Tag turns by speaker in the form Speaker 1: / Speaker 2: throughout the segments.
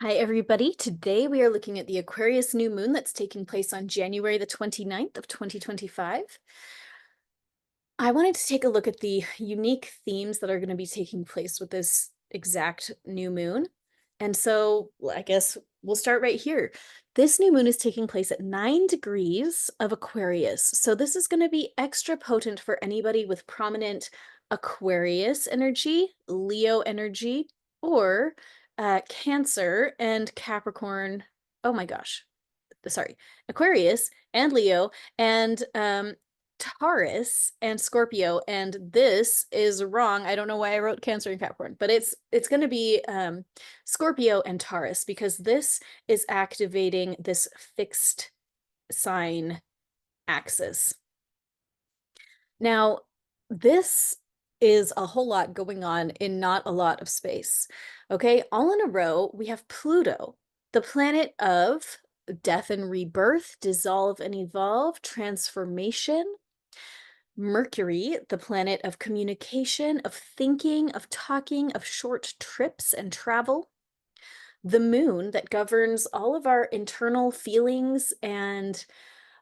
Speaker 1: Hi, everybody. Today we are looking at the Aquarius new moon that's taking place on January the 29th of 2025. I wanted to take a look at the unique themes that are going to be taking place with this exact new moon. And so I guess we'll start right here. This new moon is taking place at 9 degrees of Aquarius. So this is going to be extra potent for anybody with prominent Aquarius energy, Leo energy, or Cancer and Capricorn. Oh my gosh. Sorry, Aquarius and Leo and Taurus and Scorpio, and this is wrong. I don't know why I wrote Cancer and Capricorn, but it's going to be Scorpio and Taurus because this is activating this fixed sign axis. Now, this is a whole lot going on in not a lot of space. Okay, all in a row, we have Pluto, the planet of death and rebirth, dissolve and evolve, transformation. Mercury, the planet of communication, of thinking, of talking, of short trips and travel. The moon that governs all of our internal feelings and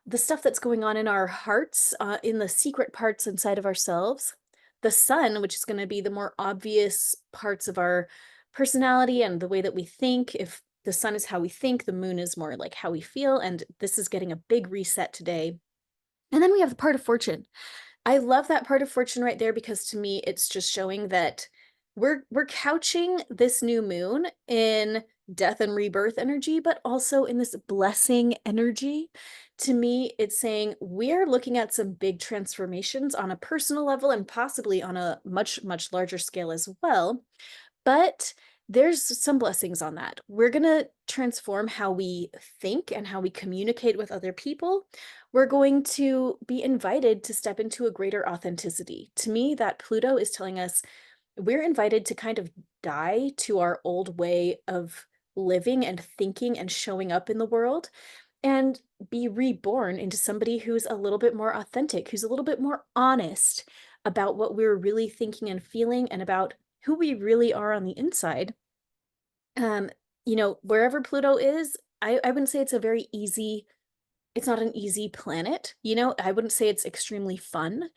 Speaker 1: the stuff that's going on in our hearts, in the secret parts inside of ourselves. The sun, which is going to be the more obvious parts of our personality and the way that we think. If the sun is how we think, the moon is more like how we feel. And this is getting a big reset today. And then we have the part of fortune. I love that part of fortune right there because to me it's just showing that we're couching this new moon in death and rebirth energy, but also in this blessing energy. To me, it's saying we're looking at some big transformations on a personal level and possibly on a much, much larger scale as well. But there's some blessings on that. We're going to transform how we think and how we communicate with other people. We're going to be invited to step into a greater authenticity. To me, that Pluto is telling us we're invited to kind of die to our old way of living and thinking and showing up in the world and be reborn into somebody who's a little bit more authentic, who's a little bit more honest about what we're really thinking and feeling and about who we really are on the inside. Um, wherever Pluto is, I wouldn't say it's a very easy, it's not an easy planet. I wouldn't say it's extremely fun,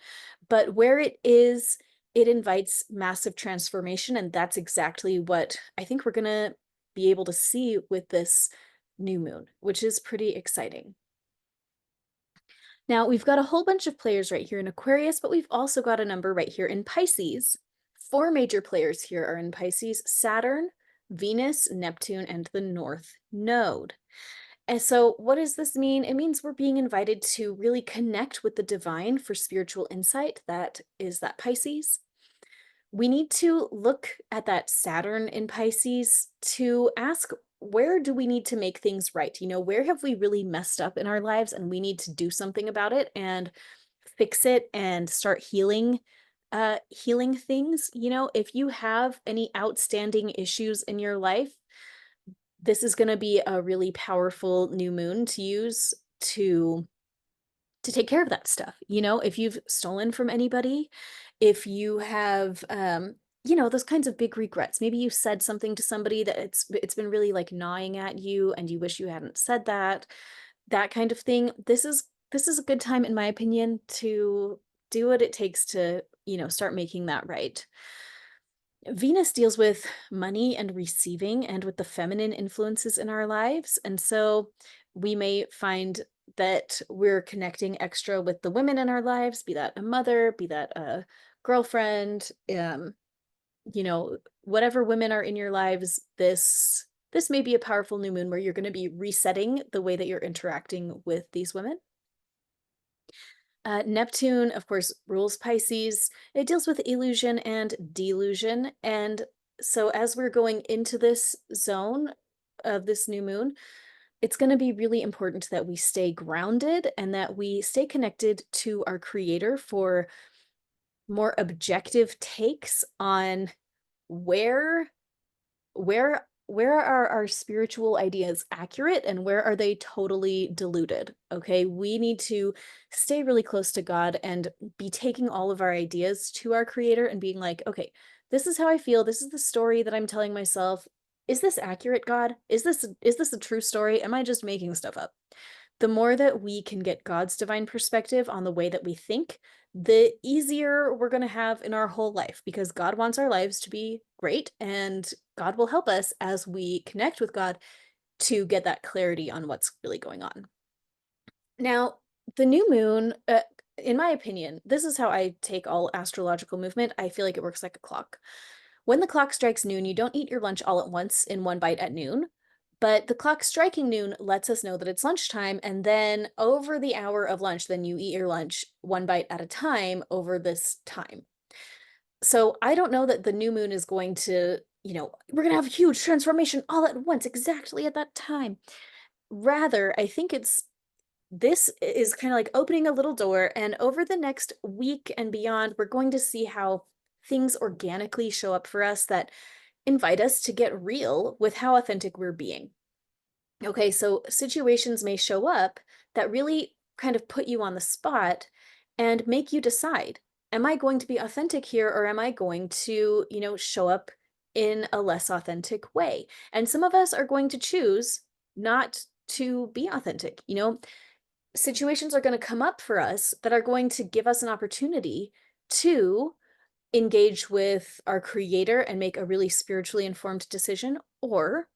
Speaker 1: but where it is, it invites massive transformation. And that's exactly what I think we're going to be able to see with this new moon, which is pretty exciting. Now, we've got a whole bunch of players right here in Aquarius, but we've also got a number right here in Pisces. Four major players here are in Pisces: Saturn, Venus, Neptune, and the North Node. And so what does this mean? It means we're being invited to really connect with the divine for spiritual insight. That is that Pisces. We need to look at that Saturn in Pisces to ask, where do we need to make things right? Where have we really messed up in our lives and we need to do something about it and fix it and start healing things. If you have any outstanding issues in your life, this is going to be a really powerful new moon to use to take care of that stuff. If you've stolen from anybody, if you have those kinds of big regrets. Maybe you said something to somebody that it's been really like gnawing at you and you wish you hadn't said that. That kind of thing. This is a good time in my opinion to do what it takes to, start making that right. Venus deals with money and receiving and with the feminine influences in our lives. And so we may find that we're connecting extra with the women in our lives, be that a mother, be that a girlfriend, whatever women are in your lives, this may be a powerful new moon where you're going to be resetting the way that you're interacting with these women. Neptune, of course, rules Pisces. It deals with illusion and delusion. And so, as we're going into this zone of this new moon, it's going to be really important that we stay grounded and that we stay connected to our creator for more objective takes on where where are our spiritual ideas accurate and where are they totally diluted. Okay, we need to stay really close to God and be taking all of our ideas to our creator and being like, okay, this is how I feel, this is the story that I'm telling myself. is this accurate, God? Is this a true story? Am I just making stuff up? The more that we can get God's divine perspective on the way that we think, the easier we're going to have in our whole life because God wants our lives to be great and God will help us as we connect with God to get that clarity on what's really going on. Now, the new moon, in my opinion, this is how I take all astrological movement. I feel like it works like a clock. When the clock strikes noon, you don't eat your lunch all at once in one bite at noon, but the clock striking noon lets us know that it's lunchtime. And then over the hour of lunch, then you eat your lunch one bite at a time over this time. So I don't know that the new moon is going to, we're going to have a huge transformation all at once, exactly at that time. Rather, I think this is kind of like opening a little door, and over the next week and beyond, we're going to see how things organically show up for us that invite us to get real with how authentic we're being. Okay, so situations may show up that really kind of put you on the spot and make you decide, am I going to be authentic here or am I going to, show up in a less authentic way? And some of us are going to choose not to be authentic. Situations are going to come up for us that are going to give us an opportunity to engage with our creator and make a really spiritually informed decision, or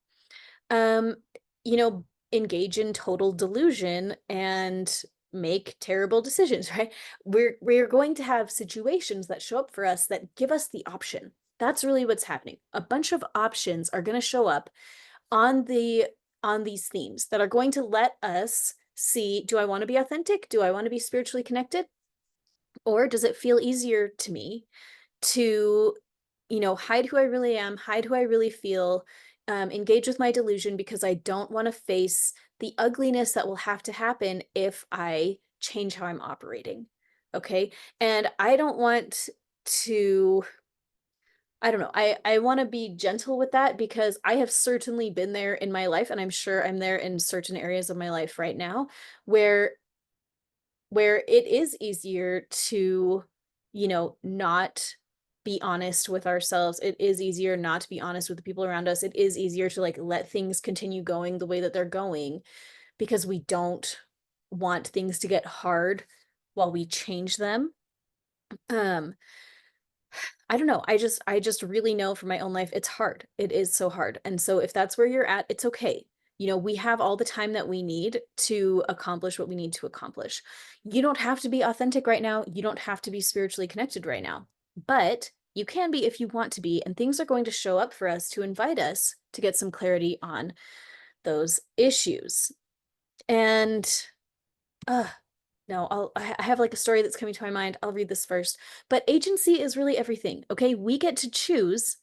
Speaker 1: um you know engage in total delusion and make terrible decisions. Right? We're going to have situations that show up for us that give us the option. That's really what's happening. A bunch of options are going to show up on these themes that are going to let us see, do I want to be authentic? Do I want to be spiritually connected? Or does it feel easier to me to, hide who I really am, hide who I really feel, engage with my delusion because I don't want to face the ugliness that will have to happen if I change how I'm operating. Okay. And I don't want to, I don't know. I want to be gentle with that because I have certainly been there in my life, and I'm sure I'm there in certain areas of my life right now where it is easier to, not be honest with ourselves. It is easier not to be honest with the people around us. It is easier to like let things continue going the way that they're going because we don't want things to get hard while we change them. Um, I don't know. I just really know from my own life it's hard. It is so hard. And so if that's where you're at, it's okay. We have all the time that we need to accomplish what we need to accomplish. You don't have to be authentic right now. You don't have to be spiritually connected right now. But you can be if you want to be, and things are going to show up for us to invite us to get some clarity on those issues. And uh no, I have like a story that's coming to my mind. I'll read this first. But agency is really everything. Okay? We get to choose,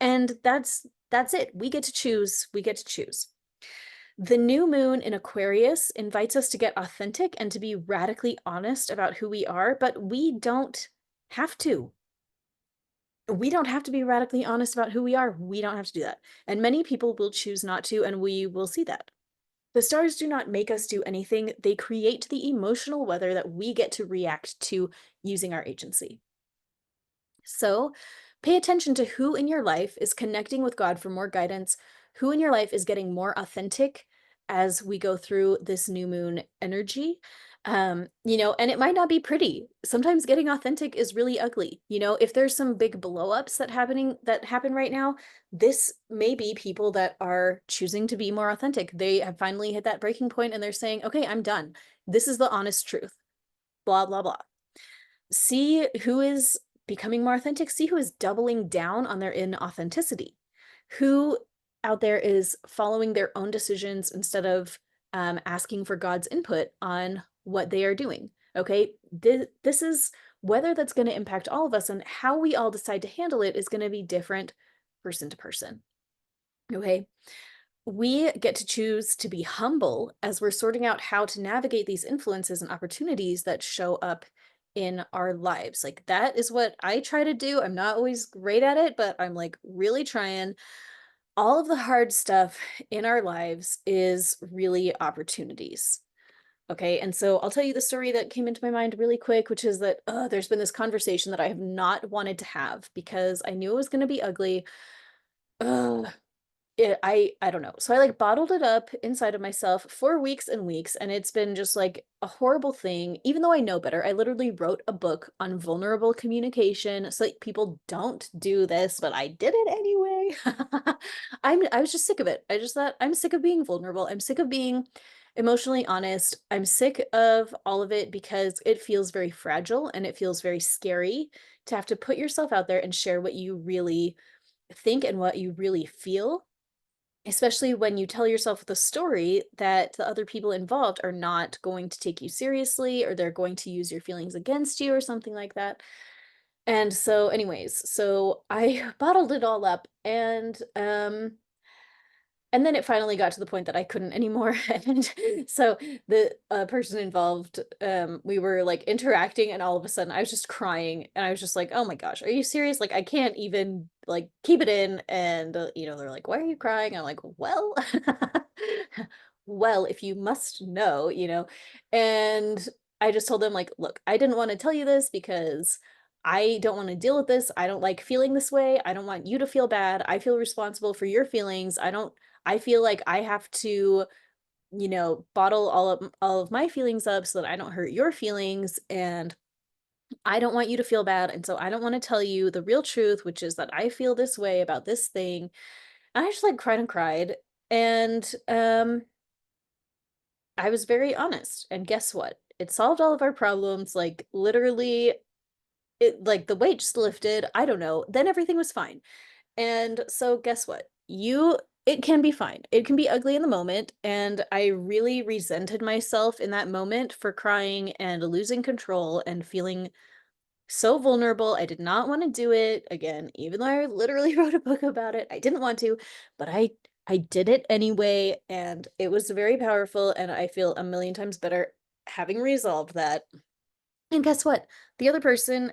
Speaker 1: and that's it. We get to choose. We get to choose. The new moon in Aquarius invites us to get authentic and to be radically honest about who we are, but we don't have to. We don't have to be radically honest about who we are. We don't have to do that. And many people will choose not to, and we will see that. The stars do not make us do anything. They create the emotional weather that we get to react to using our agency. So pay attention to who in your life is connecting with God for more guidance, who in your life is getting more authentic as we go through this new moon energy. And it might not be pretty. Sometimes getting authentic is really ugly. If there's some big blowups that happen right now, this may be people that are choosing to be more authentic. They have finally hit that breaking point and they're saying, okay, I'm done. This is the honest truth. Blah, blah, blah. See who is becoming more authentic, see who is doubling down on their inauthenticity, who out there is following their own decisions instead of asking for God's input on what they are doing. Okay, this is whether that's going to impact all of us, and how we all decide to handle it is going to be different person to person. Okay, we get to choose to be humble as we're sorting out how to navigate these influences and opportunities that show up in our lives. Like, that is what I try to do. I'm not always great at it, but I'm like really trying. All of the hard stuff in our lives is really opportunities. Okay. And so I'll tell you the story that came into my mind really quick, which is that there's been this conversation that I have not wanted to have because I knew it was going to be ugly. I don't know. So I like bottled it up inside of myself for weeks and weeks, and it's been just like a horrible thing. Even though I know better, I literally wrote a book on vulnerable communication so that people don't do this, but I did it anyway. I was just sick of it. I just thought I'm sick of being vulnerable. I'm sick of being emotionally honest. I'm sick of all of it because it feels very fragile and it feels very scary to have to put yourself out there and share what you really think and what you really feel, especially when you tell yourself the story that the other people involved are not going to take you seriously or they're going to use your feelings against you or something like that. And so anyways, so I bottled it all up and then it finally got to the point that I couldn't anymore. And so the person involved, we were like interacting, and all of a sudden I was just crying. And I was just like, oh my gosh, are you serious? Like, I can't even like keep it in. And, they're like, why are you crying? I'm like, well, well, if you must know, And I just told them, like, look, I didn't want to tell you this because I don't want to deal with this. I don't like feeling this way. I don't want you to feel bad. I feel responsible for your feelings. I feel like I have to, bottle all of my feelings up so that I don't hurt your feelings, and I don't want you to feel bad, and so I don't want to tell you the real truth, which is that I feel this way about this thing. And I just like cried and cried, and I was very honest. And guess what? It solved all of our problems. Like literally, it like the weight just lifted. I don't know. Then everything was fine. And so guess what? It can be fine. It can be ugly in the moment. And I really resented myself in that moment for crying and losing control and feeling so vulnerable. I did not want to do it again, even though I literally wrote a book about it. I didn't want to, but I did it anyway, and it was very powerful, and I feel a million times better having resolved that. And guess what? The other person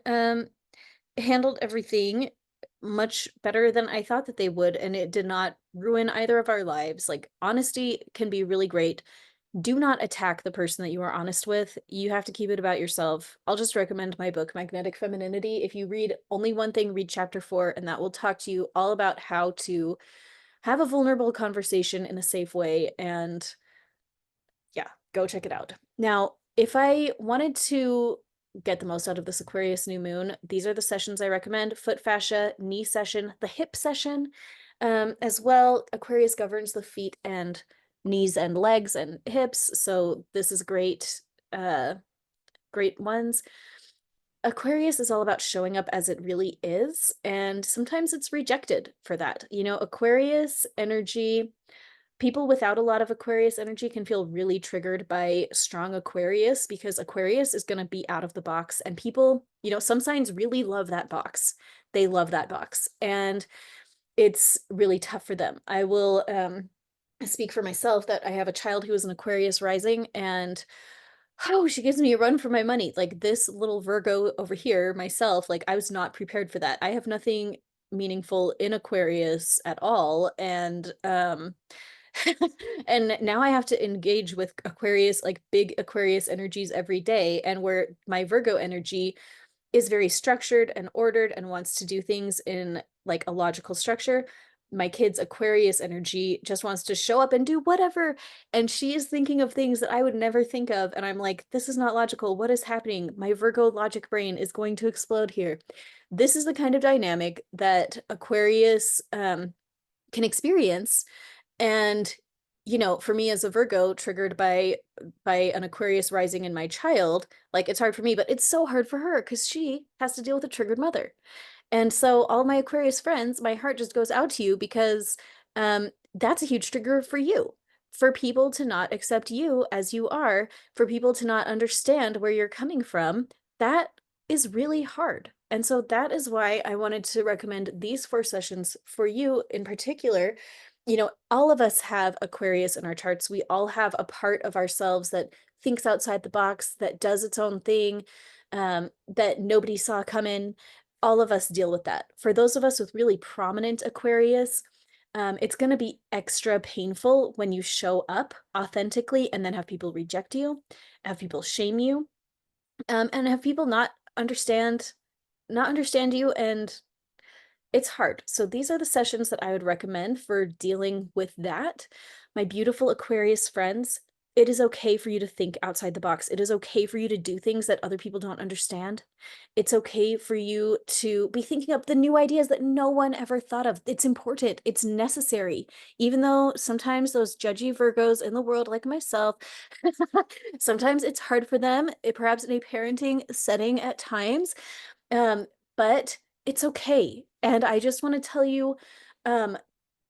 Speaker 1: handled everything much better than I thought that they would, and it did not ruin either of our lives. Like, honesty can be really great. Do not attack the person that you are honest with. You have to keep it about yourself. I'll just recommend my book, Magnetic Femininity. If you read only one thing, read chapter 4, and that will talk to you all about how to have a vulnerable conversation in a safe way. And yeah, go check it out. Now, if I wanted to get the most out of this Aquarius new moon, these are the sessions I recommend: foot fascia, knee session, the hip session. As well, Aquarius governs the feet and knees and legs and hips. So this is great, great ones. Aquarius is all about showing up as it really is, and sometimes it's rejected for that. Aquarius energy, people without a lot of Aquarius energy can feel really triggered by strong Aquarius because Aquarius is going to be out of the box, and people, some signs really love that box. They love that box, and it's really tough for them. I will speak for myself that I have a child who is an Aquarius rising, and oh, she gives me a run for my money. Like this little Virgo over here, myself, like I was not prepared for that. I have nothing meaningful in Aquarius at all. And and now I have to engage with Aquarius, like big Aquarius energies every day. And where my Virgo energy is very structured and ordered and wants to do things in like a logical structure, my kid's Aquarius energy just wants to show up and do whatever. And she is thinking of things that I would never think of. And I'm like, this is not logical. What is happening? My Virgo logic brain is going to explode here. This is the kind of dynamic that Aquarius can experience. And for me as a Virgo triggered by an Aquarius rising in my child, like it's hard for me, but it's so hard for her because she has to deal with a triggered mother. And so all my Aquarius friends, my heart just goes out to you because that's a huge trigger for you. For people to not accept you as you are, for people to not understand where you're coming from, that is really hard. And so that is why I wanted to recommend these 4 sessions for you in particular. All of us have Aquarius in our charts. We all have a part of ourselves that thinks outside the box, that does its own thing, that nobody saw coming. All of us deal with that. For those of us with really prominent Aquarius, it's going to be extra painful when you show up authentically and then have people reject you, have people shame you, and have people not understand you, and It's hard. So these are the sessions that I would recommend for dealing with that. My beautiful Aquarius friends, it is okay for you to think outside the box. It is okay for you to do things that other people don't understand. It's okay for you to be thinking up the new ideas that no one ever thought of. It's important. It's necessary. Even though sometimes those judgy Virgos in the world, like myself, sometimes it's hard for them, perhaps in a parenting setting at times. But it's okay. And I just want to tell you, um,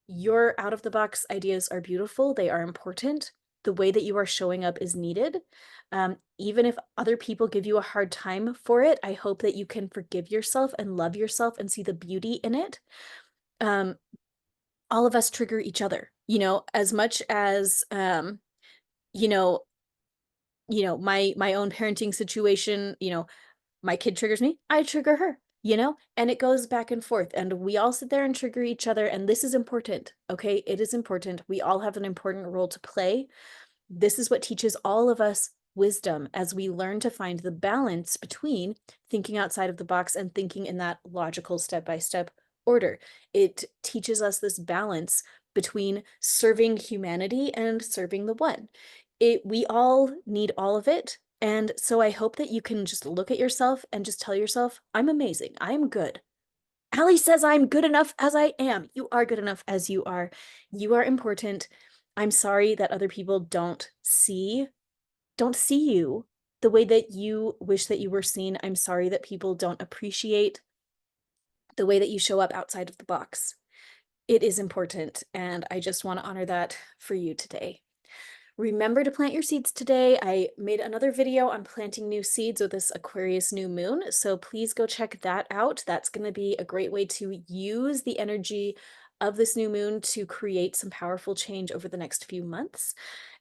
Speaker 1: your out of the box ideas are beautiful. They are important. The way that you are showing up is needed. Even if other people give you a hard time for it, I hope that you can forgive yourself and love yourself and see the beauty in it. Um, all of us trigger each other, as much as, you know, my own parenting situation, my kid triggers me, I trigger her, and it goes back and forth. And we all sit there and trigger each other. And this is important. Okay. It is important. We all have an important role to play. This is what teaches all of us wisdom as we learn to find the balance between thinking outside of the box and thinking in that logical step by step order. It teaches us this balance between serving humanity and serving the one. We all need all of it. And so I hope that you can just look at yourself and just tell yourself, I'm amazing. I'm good. Allie says I'm good enough as I am. You are good enough as you are. You are important. I'm sorry that other people don't see you the way that you wish that you were seen. I'm sorry that people don't appreciate the way that you show up outside of the box. It is important, and I just want to honor that for you today. Remember to plant your seeds today. I made another video on planting new seeds with this Aquarius new moon, so please go check that out. That's going to be a great way to use the energy of this new moon to create some powerful change over the next few months.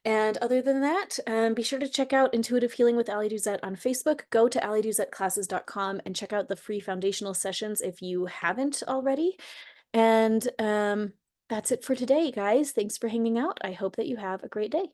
Speaker 1: And other than that, be sure to check out Intuitive Healing with Allie Duzett on Facebook. Go to allieduzettclasses.com and check out the free foundational sessions if you haven't already. And that's it for today, guys. Thanks for hanging out. I hope that you have a great day.